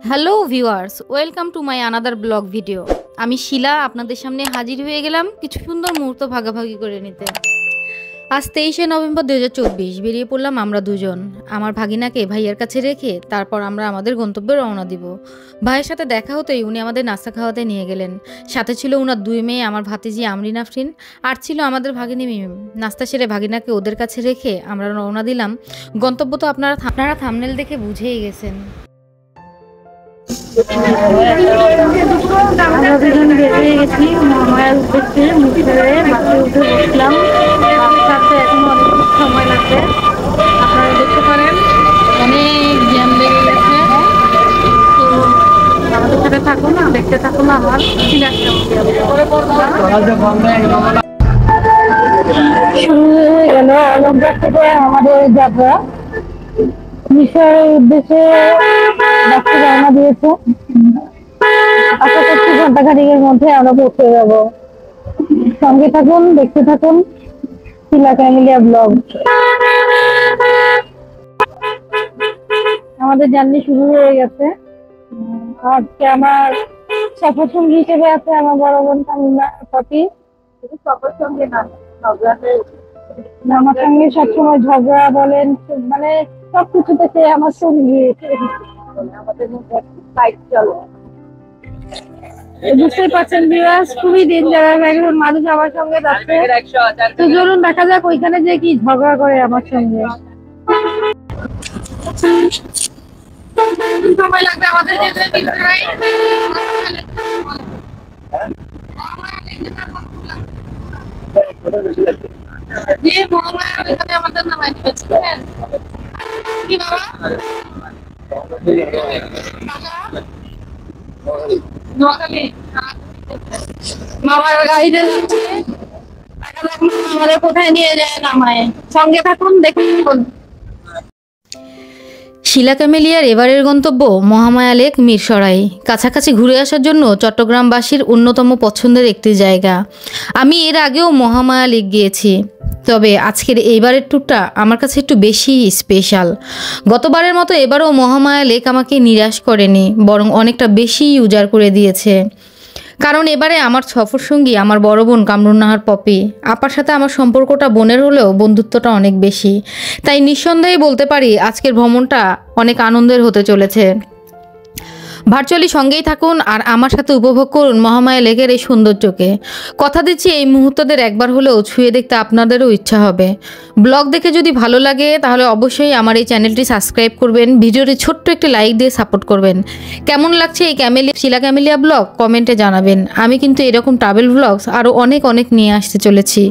Hello viewers, welcome to my another blog video. আমি শিলা আপনাদের সামনে হাজির হয়ে গেলাম কিছু সুন্দর মুহূর্ত ভাগাভাগি করে নিতে। আজ 23শে নভেম্বর 2024 বেরিয়ে পড়লাম আমরা দুজন। আমার ভাগিনাকে ভাইয়ের কাছে রেখে তারপর আমরা আমাদের গন্তব্যে রওনা দিব। ভাইয়ের সাথে দেখা হতেই উনি আমাদের নাস্তা খাওয়াতে নিয়ে গেলেন। সাথে ছিল উনার দুই মেয়ে, আমার ভাতিজি আমরিন আফরিন, আর ছিল আমাদের ভাগিনী মিম। নাস্তা সেরে ভাগিনাকে ওদের কাছে রেখে আমরা রওনা দিলাম। গন্তব্য তো আপনারা থাম্বনেল দেখে বুঝেই গেছেন। আমরা দুজন বেরিয়ে গেছি মহামায়ার উদ্দেশ্যে। মুখে বাসে উঠে বসলাম। বাসে এখনো অনেক সময় লাগবে, আপনারা দেখতে পারেন অনেক জ্যাম লেগে গেছে। তো আমাদের সাথে থাকুন, দেখতে থাকুন। আমার শুরু হয়ে গেল অলঙ্কার থেকে আমাদের যাত্রা। মিশরের উদ্দেশ্যে বাসে রওনা দিয়েছে। আশা করছি ঘন্টাখানেকের মধ্যে আমরা পৌঁছে যাব। সঙ্গে থাকুন, দেখতে থাকুন শিলা ক্যামেলিয়া ব্লগ। আমাদের জার্নি শুরু হয়ে গেছে। আজকে আমার সফর সঙ্গী হিসেবে আছে আমার বড় বোন তামিমা পপি। সফর সঙ্গে না, আমার সঙ্গে সবসময় ঝগড়া বলেন, মানে সবকিছুতে সে আমার সঙ্গী। আমাদের বাইক চলো, বুঝতেই পারছেন ভিউয়ার্স, খুবই ডেঞ্জারাস একজন মানুষ আমার সঙ্গে যাচ্ছে। তো চলুন দেখা যাক ওইখানে যে কি ঝগড়া করে আমার সঙ্গে। সময় লাগবে আমাদের যেতে মিরসরাই। যে মহামায়া ওইখানে আমাদের নামাই দিয়েছে কি বাবা নোয়াখালী মামার গাড়িতে যাচ্ছে। আমাদের কোথায় নিয়ে যায় নামায়। সঙ্গে থাকুন, দেখুন। শিলা ক্যামেলিয়ার এবারের গন্তব্য মহামায়া লেক মিরসরাই। কাছাকাছি ঘুরে আসার জন্য চট্টগ্রামবাসীর অন্যতম পছন্দের একটি জায়গা। আমি এর আগেও মহামায়া লেক গিয়েছি, তবে আজকের এইবারের ট্যুরটা আমার কাছে একটু বেশি স্পেশাল। গতবারের মতো এবারও মহামায়া লেক আমাকে নিরাশ করেনি, বরং অনেকটা বেশি উজাড় করে দিয়েছে। কারণ এবারে আমার সফরসঙ্গী আমার বড় বোন কামরুন্নাহার পপি। আপার সাথে আমার সম্পর্কটা বোনের হলেও বন্ধুত্বটা অনেক বেশি। তাই নিঃসন্দেহে বলতে পারি আজকের ভ্রমণটা অনেক আনন্দের হতে চলেছে। ভার্চুয়ালি সঙ্গেই থাকুন আর আমার সাথে উপভোগ করুন মহামায়া লেকের এই সৌন্দর্যকে। কথা দিচ্ছি এই মুহূর্তদের একবার হলেও ছুঁয়ে দেখতে আপনাদেরও ইচ্ছা হবে। ব্লগ দেখে যদি ভালো লাগে তাহলে অবশ্যই আমার এই চ্যানেলটি সাবস্ক্রাইব করবেন, ভিডিওটি ছোট্ট একটি লাইক দিয়ে সাপোর্ট করবেন। কেমন লাগছে এই শিলা ক্যামেলিয়া ব্লগ কমেন্টে জানাবেন। আমি কিন্তু এরকম ট্রাভেল ব্লগস আরও অনেক অনেক নিয়ে আসতে চলেছি।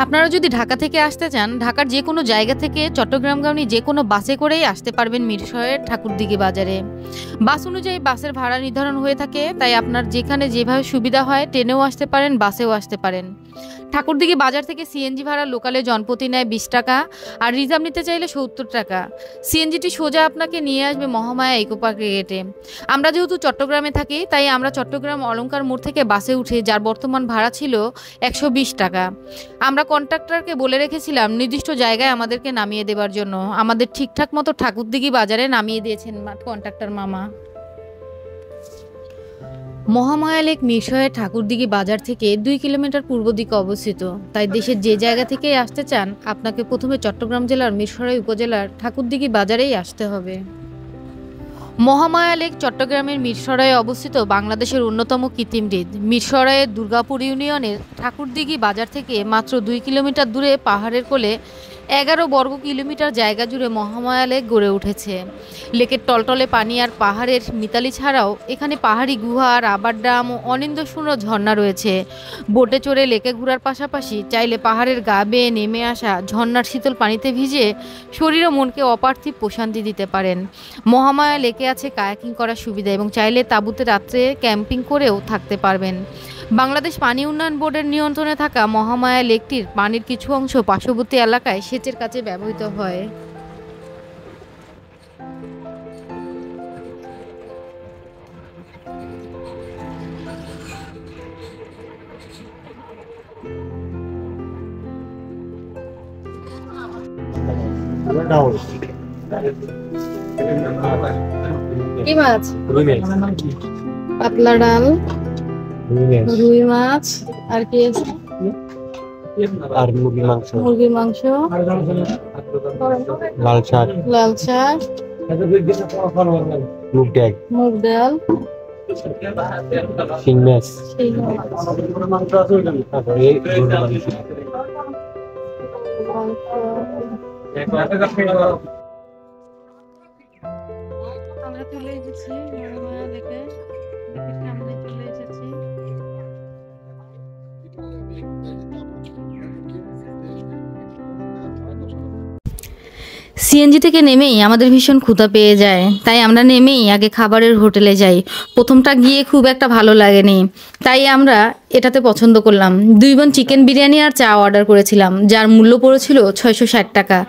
আপনারা যদি ঢাকা থেকে আসতে চান, ঢাকার যে কোনো জায়গা থেকে চট্টগ্রামগামী যে কোনো বাসে করেই আসতে পারবেন মিরসরাইয়ের ঠাকুরদিঘি বাজারে। বাস অনুযায়ী বাসের ভাড়া নির্ধারণ হয়ে থাকে, তাই আপনার যেখানে যেভাবে সুবিধা হয় ট্রেনেও আসতে পারেন, বাসেও আসতে পারেন। ঠাকুরদিঘি বাজার থেকে সিএনজি ভাড়া লোকালে জনপ্রতি নেয় 20 টাকা, আর রিজার্ভ নিতে চাইলে 70 টাকা। সিএনজিটি সোজা আপনাকে নিয়ে আসবে মহামায়া ইকো পার্কে গেটে। আমরা যেহেতু চট্টগ্রামে থাকি, তাই আমরা চট্টগ্রাম অলংকার মোড় থেকে বাসে উঠে, যার বর্তমান ভাড়া ছিল 120 টাকা। আমরা কন্ট্রাক্টরকে বলে রেখেছিলাম নির্দিষ্ট জায়গায় আমাদেরকে নামিয়ে দেবার জন্য। আমাদের ঠিকঠাক মতো ঠাকুরদিঘি বাজারে নামিয়ে দিয়েছেন কন্ট্রাক্টর মামা। মহামায়া লেক মিরসরাইয়ের ঠাকুরদিঘি বাজার থেকে 2 কিলোমিটার পূর্ব দিকে অবস্থিত। তাই দেশের যে জায়গা থেকেই আসতে চান, আপনাকে প্রথমে চট্টগ্রাম জেলার মিরসরাই উপজেলার ঠাকুরদিঘি বাজারেই আসতে হবে। মহামায়া লেক চট্টগ্রামের মিরসরাইয়ে অবস্থিত বাংলাদেশের অন্যতম কৃত্রিম হ্রদ। মিরসরাইয়ের দুর্গাপুর ইউনিয়নের ঠাকুরদিঘি বাজার থেকে মাত্র 2 কিলোমিটার দূরে পাহাড়ের কোলে 11 বর্গ কিলোমিটার জায়গা জুড়ে মহামায়া লেক গড়ে উঠেছে। লেকের টলটলে পানি আর পাহাড়ের মিতালি ছাড়াও এখানে পাহাড়ি গুহা, রাবার ড্যাম ও অনিন্দ্যশূন্য ঝর্ণা রয়েছে। বোটে চড়ে লেকে ঘোরার পাশাপাশি চাইলে পাহাড়ের গা বেয়ে নেমে আসা ঝর্ণার শীতল পানিতে ভিজে শরীর ও মনকে অপার্থিব প্রশান্তি দিতে পারেন। মহামায়া লেকে আছে কায়াকিং করার সুবিধা, এবং চাইলে তাঁবুতে রাত্রে ক্যাম্পিং করেও থাকতে পারবেন। বাংলাদেশ পানি উন্নয়ন বোর্ডের নিয়ন্ত্রণে থাকা মহামায়া লেকটির পানির কিছু অংশ পার্শ্ববর্তী এলাকায় সেচের কাজে ব্যবহৃত হয়। কি মাছ? পাতলা ডাল, রুই মাছ, আর কি আছে? আর মুরগির মাংস, লাল শাক, মুগ ডাল, শিং মাছ, আমরা চলে এসেছি মহামায়া লেকে, লেকের সামনে চলে এসেছি। সিএনজি থেকে নেমেই আমাদের ভীষণ ক্ষুধা পেয়ে যায়, তাই আমরা নেমেই আগে খাবারের হোটেলে যাই। প্রথমটা গিয়ে খুব একটা ভালো লাগেনি, তাই আমরা এটাতে পছন্দ করলাম। 2 বোন চিকেন বিরিয়ানি আর চা অর্ডার করেছিলাম, যার মূল্য পড়েছিল 660 টাকা।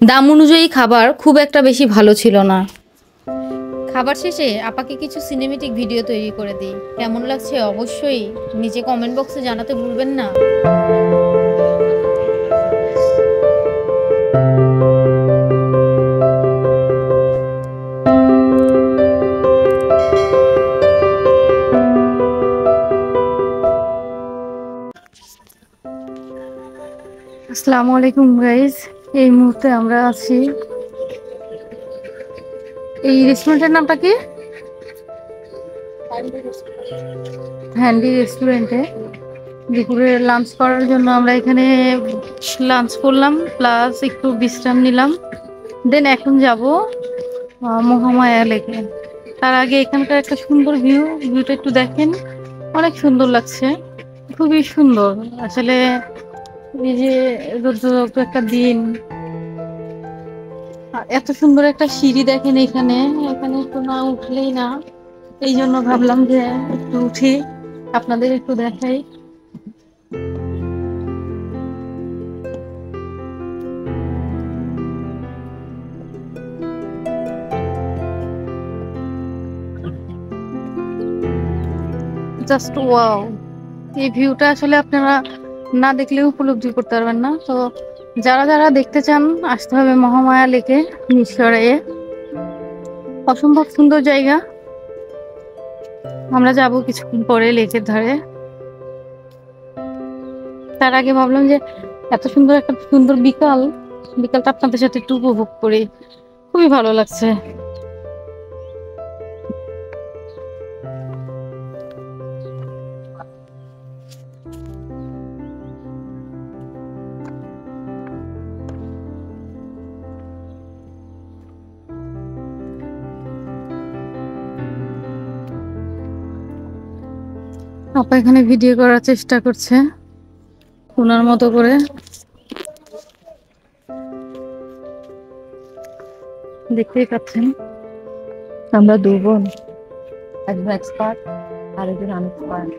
দাম অনুযায়ী খাবার খুব একটা বেশি ভালো ছিল না। খাবার শেষে আপাকে কিছু সিনেমেটিক ভিডিও তৈরি করে দিই। কেমন লাগছে অবশ্যই নিচে কমেন্ট বক্সে জানাতে ভুলবেন না। আসসালামু আলাইকুম গাইজ, এই মুহূর্তে আমরা আছি, এই রেস্টুরেন্টের নামটা কি? হ্যান্ডি রেস্টুরেন্টে দুপুরে লাঞ্চ করার জন্য আমরা এখানে লাঞ্চ করলাম, প্লাস একটু বিশ্রাম নিলাম। দেন এখন যাব মহামায়া লেকে। তার আগে এখানকার একটা সুন্দর ভিউটা একটু দেখেন, অনেক সুন্দর লাগছে, খুবই সুন্দর আসলে। এই যে রৌদ্র একটা দিন, এত সুন্দর একটা সিঁড়ি দেখেন এখানে, এখানে একটু না উঠলেই না, এই জন্য ভাবলাম যে একটু উঠি, আপনাদের একটু দেখাই। জাস্ট ওয়াও, এই ভিউটা আসলে আপনারা না দেখলে উপলব্ধি করতে পারবেন না। তো যারা যারা দেখতে চান আসতে হবে মহামায়া লেকে মিরসরাইয়ে, অসম্ভব সুন্দর জায়গা। আমরা যাব কিছুক্ষণ পরে লেকের ধারে। তার আগে ভাবলাম যে এত সুন্দর একটা সুন্দর বিকালটা আপনাদের সাথে একটু উপভোগ করি, খুবই ভালো লাগছে। আপা এখানে ভিডিও করার চেষ্টা করছে ওনার মতো করে। দেখতেই পাচ্ছেন আমরা 2 বোন, একজন এক্সপার্ট আর একজন আনএক্সপার্ট।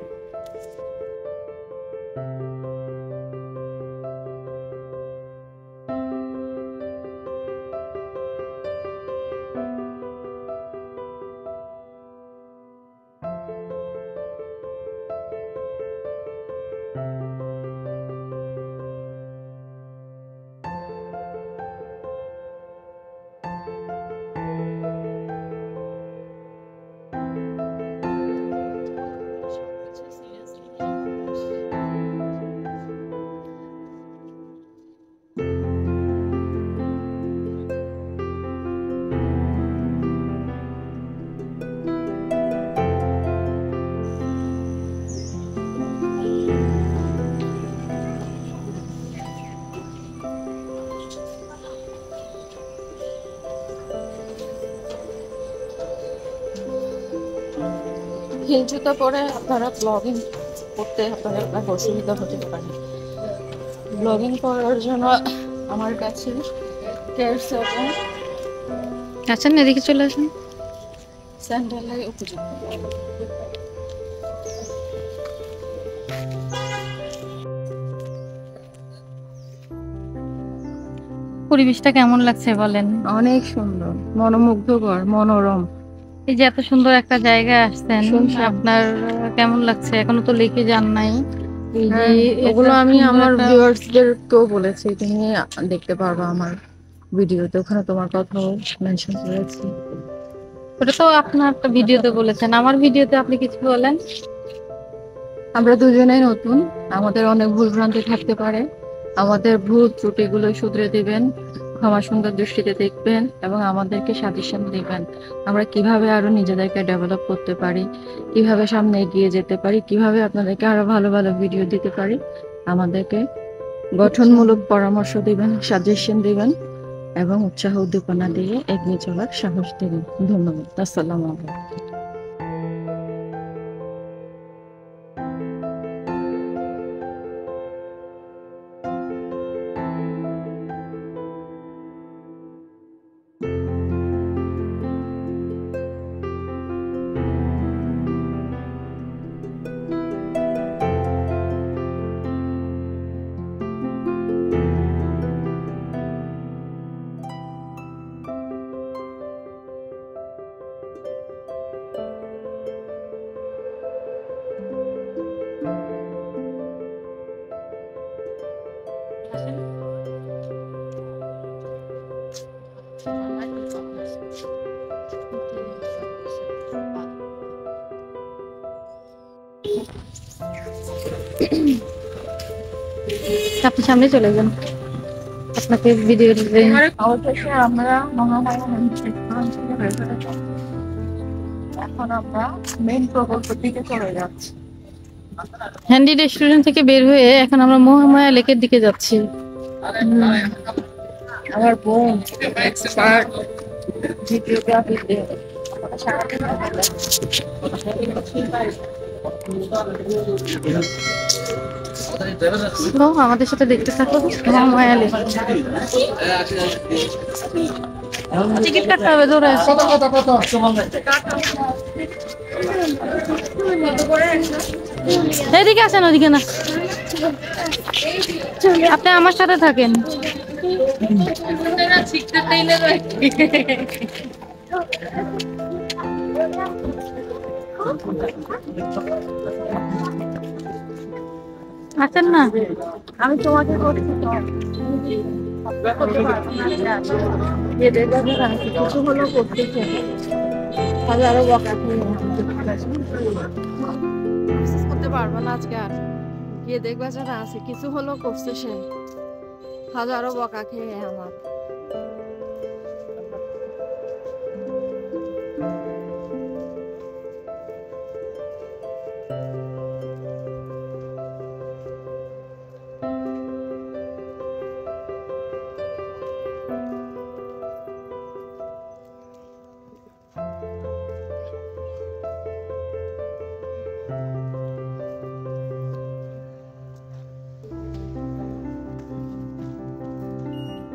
হিল জুতা পরে আপনারা ব্লগিং করতে আপনাদের অসুবিধা হতে পারে। ব্লগিং করার জন্য আমার কাছে কেয়ারস এবং আচ্ছা না, এদিকে চলে আসুন। স্যান্ডেলের উপযুক্ত। পরিবেশটা কেমন লাগছে বলেন? অনেক সুন্দর, মনোমুগ্ধকর, মনোরম। এই যে এত সুন্দর একটা জায়গায় আসছেন, শুনশান। আপনার কেমন লাগছে? এখনো তো লেকে যান নাই। এই যে ওগুলো এত আমি সুন্দর আমার একটা- ভিউয়ার্সদেরকেও বলেছি, তুমি দেখতে পারবা আমার ভিডিওতে, ওখানে তোমার কথাও মেনশন করেছি। ওটা তো আপনার একটা ভিডিওতে বলেছেন, আমার ভিডিওতে আপনি কিছু বলেন। আমরা দুজনেই নতুন, আমাদের অনেক ভুলভ্রান্তি থাকতে পারে। আমাদের ভুল ত্রুটিগুলো শুধরে দিবেন, ক্ষমা সুন্দর দৃষ্টিতে দেখবেন এবং আমাদেরকে সাজেশন দিবেন আমরা কিভাবে আরো নিজেদেরকে ডেভেলপ করতে পারি, কিভাবে সামনে এগিয়ে যেতে পারি, কিভাবে আপনাদেরকে আরো ভালো ভালো ভিডিও দিতে পারি। আমাদেরকে গঠনমূলক পরামর্শ দিবেন, সাজেশন দিবেন এবং উৎসাহ উদ্দীপনা দিয়ে এগিয়ে চলার সাহস দিবেন। ধন্যবাদ। আসসালামু আলাইকুম। আপনি সামনে চলে যান, আপনাকে ভিডিও অবশেষে আমরা মহামায়া রেস্টুরেন্ট থেকে বের হয়ে যাচ্ছি। এখন আমরা মেইন প্রকল্পের দিকে চলে যাচ্ছি। হ্যান্ডি রেস্টুরেন্ট থেকে বের হয়ে এখন আমরা মহামায়া লেকের দিকে যাচ্ছি। আমার বোন এক্সপার্ট ভিডিওগ্রাফিতে সারাদিন তো আমাদের সাথে দেখতে থাকো মহামায়া লেক। টিকিট কাটতে হবে, ধরে এদিকে আসেন, ওদিকে না, আপনি আমার সাথে থাকেন। আসেন না, আমি তোমাকে করছি তো যে দেখবে কিছু হলো করতেছে হাজারো বকা করতে পারবো না আজকে আর গিয়ে দেখবে যারা আছে কিছু হলো করছে সে হাজারো বকা খেয়ে আমার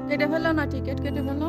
কেটে ফেলো না, টিকিট কেটে ফেলো।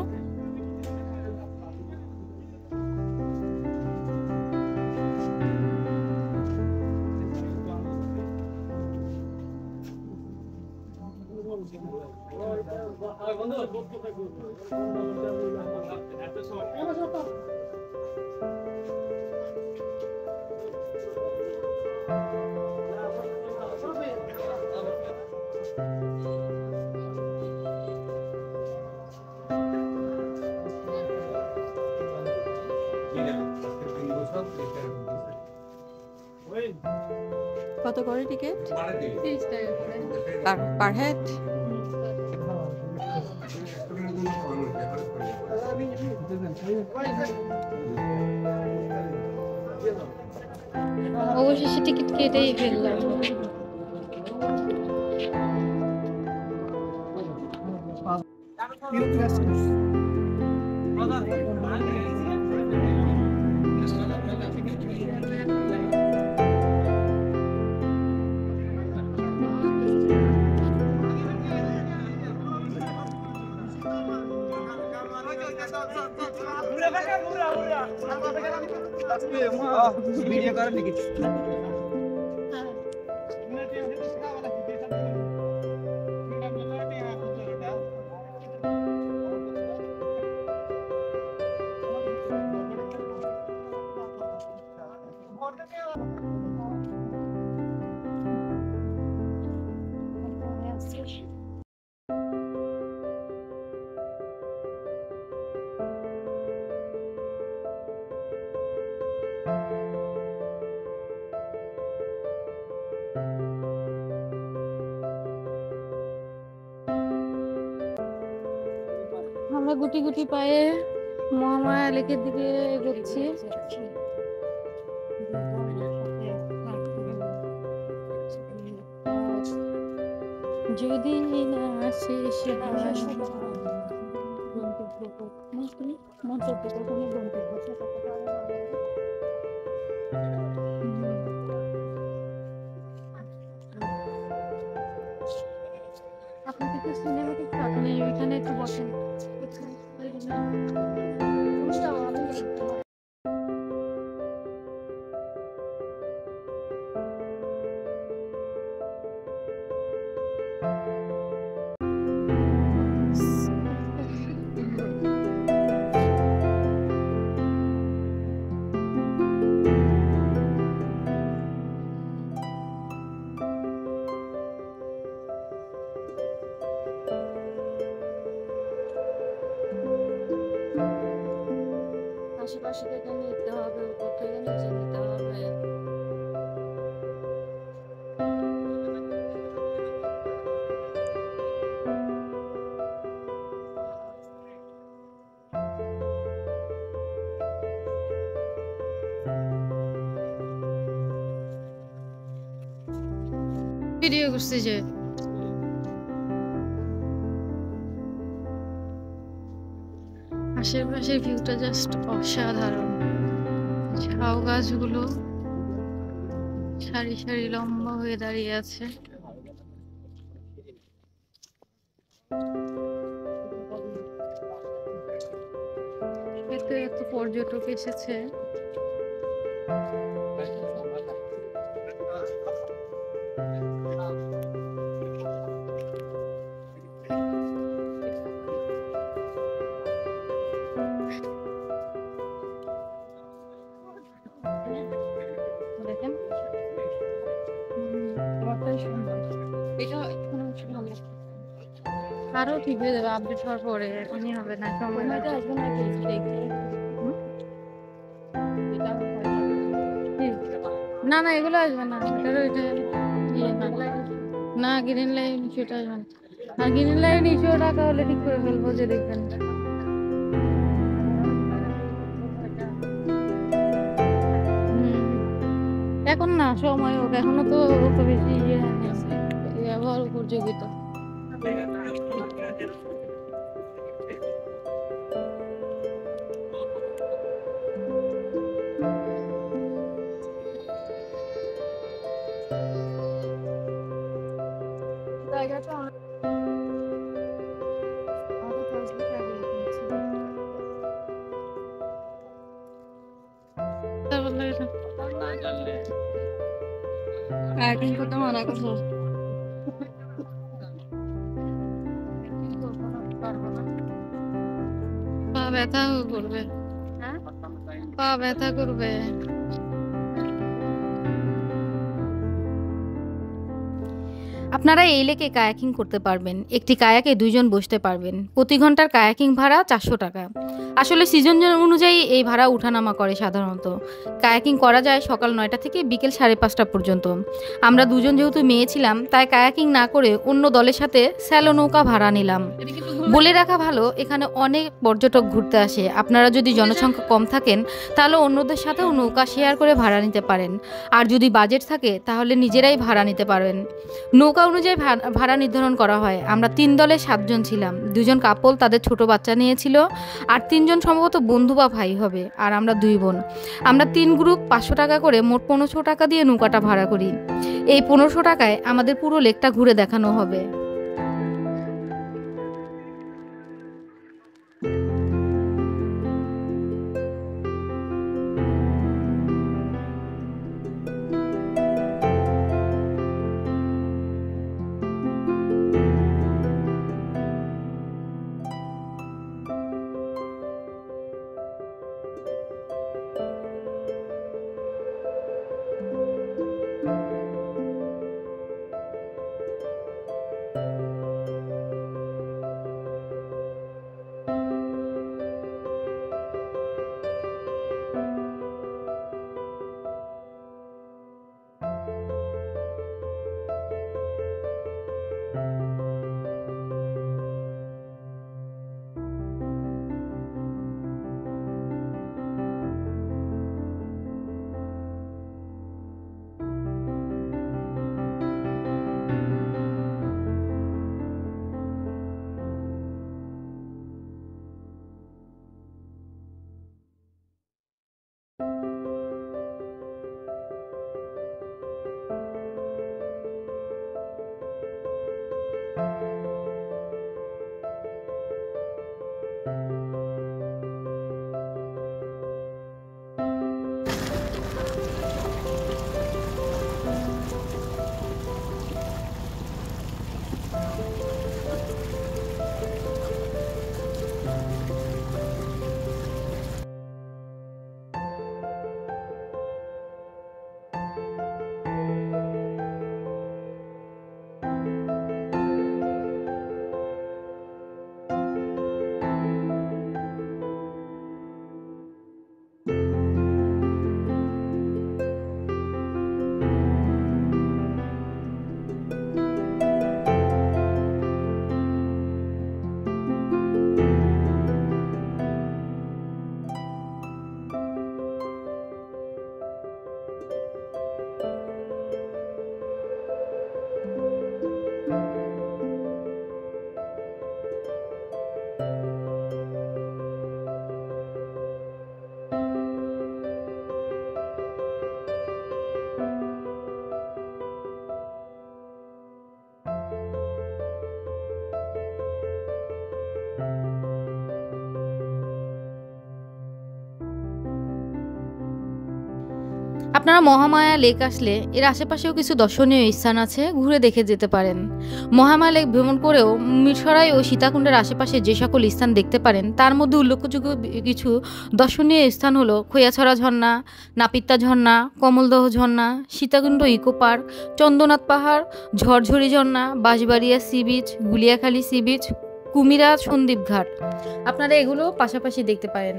কত করে টিকিট? 30 টাকা পার হেড। অবশেষে টিকিট কেটেই ফেললাম। ভিডিও করেন নাকি? আমরা গুটি গুটি পায়ে মহামায়া লেকের দিকে এগোচ্ছি। যদি না শেষ আপনাকে তো সিনেমাটিক শট নেই, ওইখানে একটু বসেন। আশেপাশে থেকে নিতে হবে, উপর থেকে নিচে নিতে হবে। ভিডিও করছি যে আশেপাশের ভিউটা জাস্ট অসাধারণ। ঝাউ গাছগুলো সারি সারি লম্বা হয়ে দাঁড়িয়ে আছে। এতে এত পর্যটক এসেছে। দেখেন আরো ঠিক হয়ে যাবে আপডেট হওয়ার পরে, এখনই হবে না, সময় আসবে না। না না এগুলো আসবে না, এটার ওইটা ইয়ে না গ্রিন লাইন ইস্যুটা আসবে না। আর গ্রিন লাইন ইস্যু টাকা হলে ঠিক করে ফেলবো, যে দেখবেন। এখন না সময় হোক, এখনো তো অত বেশি ইয়ে ব্যবহার উপযোগী তো। জায়গাটা কাটিং করতে মানা করছো। পারবো না। ব্যথা করবে, হ্যাঁ পা ব্যথা করবে। আপনারা এই লেকে কায়াকিং করতে পারবেন। একটি কায়াকে 2 জন বসতে পারবেন। প্রতি ঘন্টার কায়াকিং ভাড়া 400 টাকা। আসলে সিজন অনুযায়ী এই ভাড়া উঠানামা করে সাধারণত। কায়াকিং করা যায় সকাল 9টা থেকে বিকেল 5:30 পর্যন্ত। আমরা 2 জন যেহেতু মেয়ে ছিলাম, তাই কায়াকিং না করে অন্য দলের সাথে স্যালো নৌকা ভাড়া নিলাম। বলে রাখা ভালো, এখানে অনেক পর্যটক ঘুরতে আসে। আপনারা যদি জনসংখ্যা কম থাকেন, তাহলে অন্যদের সাথেও নৌকা শেয়ার করে ভাড়া নিতে পারেন। আর যদি বাজেট থাকে, তাহলে নিজেরাই ভাড়া নিতে পারবেন। নৌকা অনুযায়ী ভাড়া নির্ধারণ করা হয়। আমরা 3 দলে 7 জন ছিলাম। 2 জন কাপল তাদের ছোট বাচ্চা নিয়েছিল, আর 3 জন সম্ভবত বন্ধু বা ভাই হবে, আর আমরা 2 বোন। আমরা 3 গ্রুপ 500 টাকা করে মোট 1500 টাকা দিয়ে নৌকাটা ভাড়া করি। এই 1500 টাকায় আমাদের পুরো লেকটা ঘুরে দেখানো হবে। আপনারা মহামায়া লেক আসলে এর আশেপাশেও কিছু দর্শনীয় স্থান আছে, ঘুরে দেখে যেতে পারেন। মহামায়া লেক ভ্রমণ করেও মিরসরাই ও সীতাকুণ্ডের আশেপাশে যে সকল স্থান দেখতে পারেন, তার মধ্যে উল্লেখযোগ্য কিছু দর্শনীয় স্থান হলো খৈয়াছড়া ঝর্ণা, নাপিত্তা ঝর্ণা, কমলদহ ঝর্ণা, সীতাকুণ্ড ইকো পার্ক, চন্দ্রনাথ পাহাড়, ঝরঝরি ঝর্ণা, Banshbaria sea beach, Guliakhali sea beach, Kumira Sandwip ঘাট। আপনারা এগুলো পাশাপাশি দেখতে পারেন।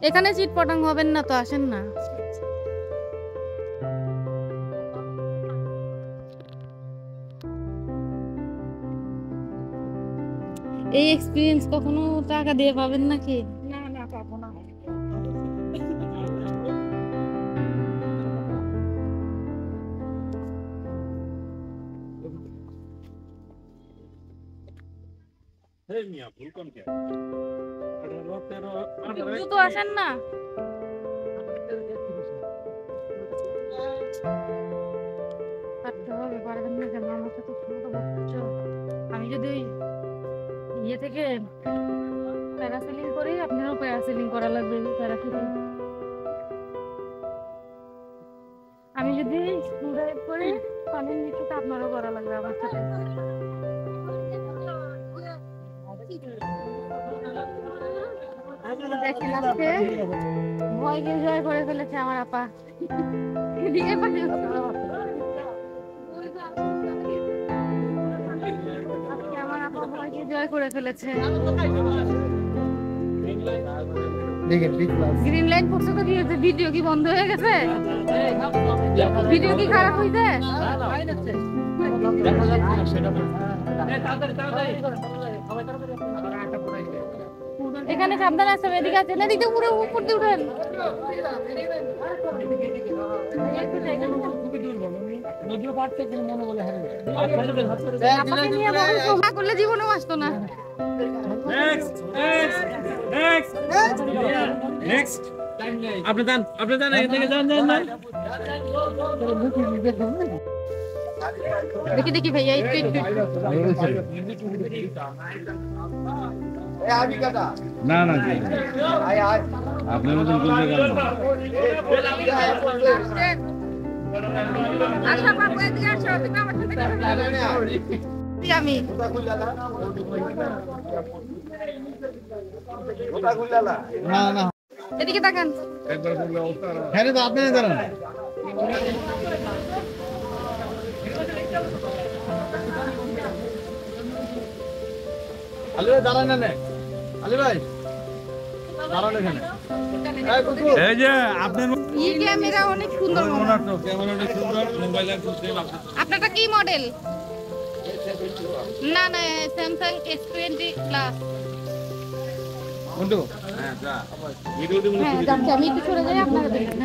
এখানে চিটপটাং হবেন না তো, আসেন না। এই এক্সপিরিয়েন্স কখনো টাকা দিয়ে পাবেন নাকি? না না পাবো না। দ্রুত আসেন না। হাঁটতে হবে, পারবেন না কেন? আমার সাথে শুরু করছো। আমি যদি ওই ইয়ে থেকে প্যারাসেলিং করি, আপনারও প্যারাসেলিং করা লাগবে। প্যারাসেলিং আমি যদি স্কুল ড্রাইভ করি, পানির নিচে আপনারও করা লাগবে আমার সাথে। দেখেন আজকে ভয়কে জয় করে ফেলেছে আমার আপা। এদিকে পাশে আজকে আমার আপা ভয়কে জয় করে ফেলেছে। গ্রিন লাইট পড়ছে তো কি হয়েছে? ভিডিও কি বন্ধ হয়ে গেছে? ভিডিও কি খারাপ হয়েছে? এখানে সাবধান আছে, এদিকে আছে, এদিকে পুরো উপর দিয়ে উঠেন। আপনাকে নিয়ে বড় শোভা করলে জীবনেও আসতো না। দেখি দেখি ভাইয়া একটু একটু না না আপনার মতন করলে গেল না। আশা পাবো, এদিকে আসো, তুমি আমার সাথে আমি না না এদিকে তাকান। হ্যাঁ তো আপনি দাঁড়ান। আলী ভাই দাঁড়ান না, আলী ভাই দাঁড়ান এখানে। এই যে আপনার এই ক্যামেরা অনেক সুন্দর। ক্যামেরাটা সুন্দর, মোবাইল একদম সেম। আপনারটা কি মডেল? না না, স্যামসাং S20 প্লাস। বন্ধু হ্যাঁ যা ভিডিও দিবো। হ্যাঁ যাচ্ছি, আমি একটু সরে যাই, আপনারা দেখেন।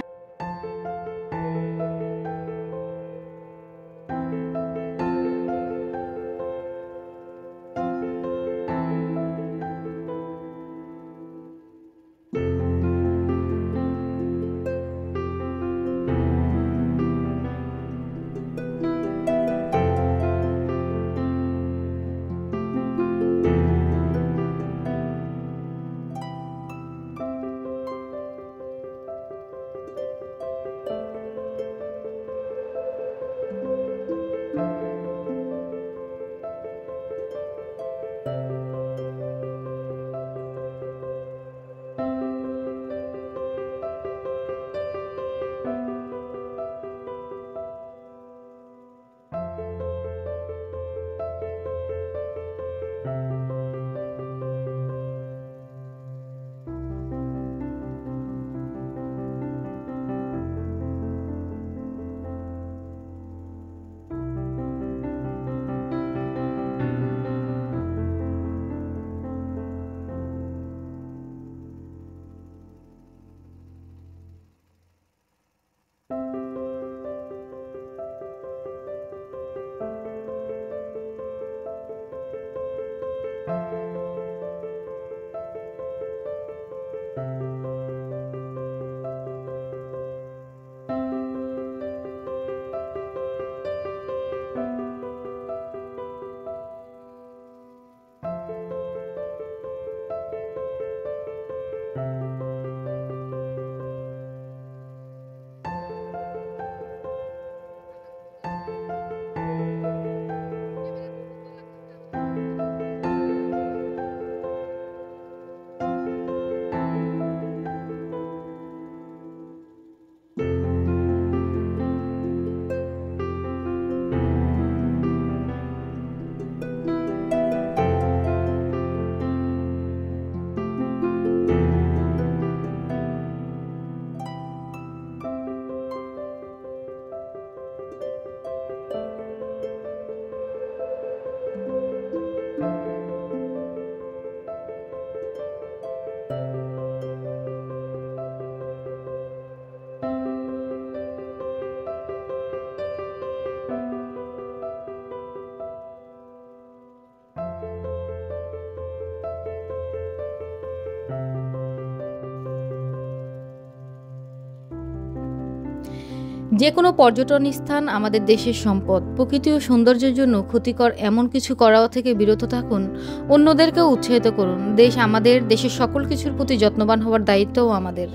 যে কোনো পর্যটন স্থান আমাদের দেশের সম্পদ। প্রকৃতি ও সৌন্দর্যের জন্য ক্ষতিকর এমন কিছু করা থেকে বিরত থাকুন, অন্যদেরকেও উৎসাহিত করুন। দেশ আমাদের, দেশের সকল কিছুর প্রতি যত্নবান হওয়ার দায়িত্বও আমাদের।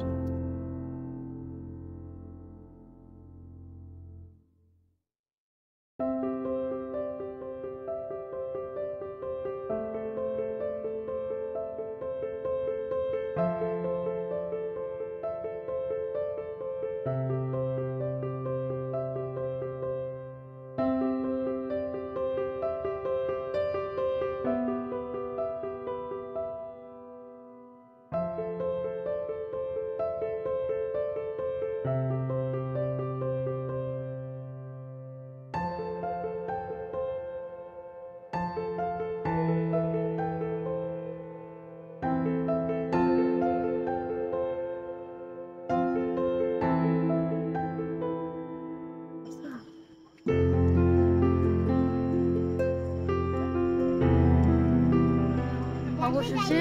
অবশেষে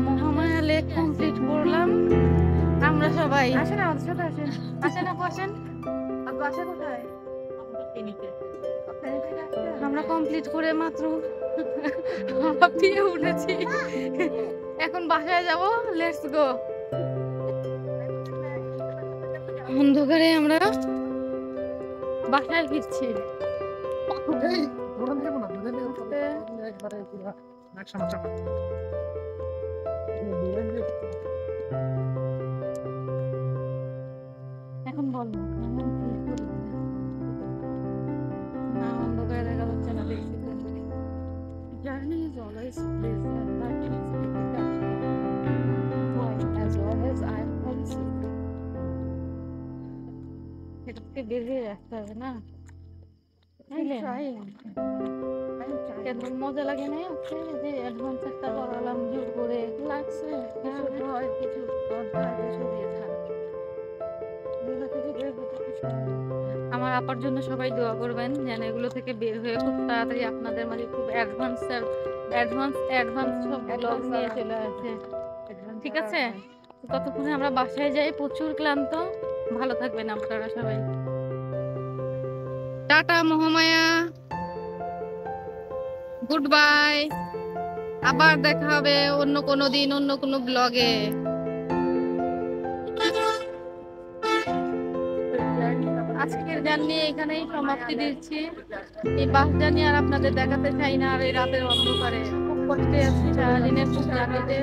মহামায়া লেক কমপ্লিট করলাম আমরা সবাই। আসেন আমাদের সাথে, আসেন আসেন আপু আসেন। বাসা কোথায়? আমরা কমপ্লিট করে মাত্র উঠেছি, এখন বাসায় যাব। Let's go. অন্ধকারে আমরা বাসায় ফিরছি। এখন বল না, অন্ধকারে দেখা যাচ্ছে না। দেখছি journey is always pleasant but it is difficult as long as I am homesick। এটাকে বেরিয়ে রাখতে হবে না? এত মজা লাগে না আজকে যে অ্যাডভান্স একটা করালাম জোর করে। লাগছে কিছু ভয়, কিছু অধ্যায়, কিছু দিয়ে থাক। আমার আপার জন্য সবাই দোয়া করবেন যেন এগুলো থেকে বের হয়ে খুব তাড়াতাড়ি আপনাদের মাঝে খুব অ্যাডভান্স সব ব্লগ নিয়ে চলে আসে। ঠিক আছে, ততক্ষণে আমরা বাসায় যাই, প্রচুর ক্লান্ত। ভালো থাকবেন আপনারা সবাই। Tata Mahamaya, good bye. আবার দেখা হবে অন্য কোনো দিন, অন্য কোনো ব্লগে। আজকের জার্নি এখানেই সমাপ্তি দিচ্ছি। এই বাস জার্নি আর আপনাদের দেখাতে চাই না। আর এই রাতের অন্ধকারে খুব কষ্টে আছি সারাদিনের খুব জার্নিতে।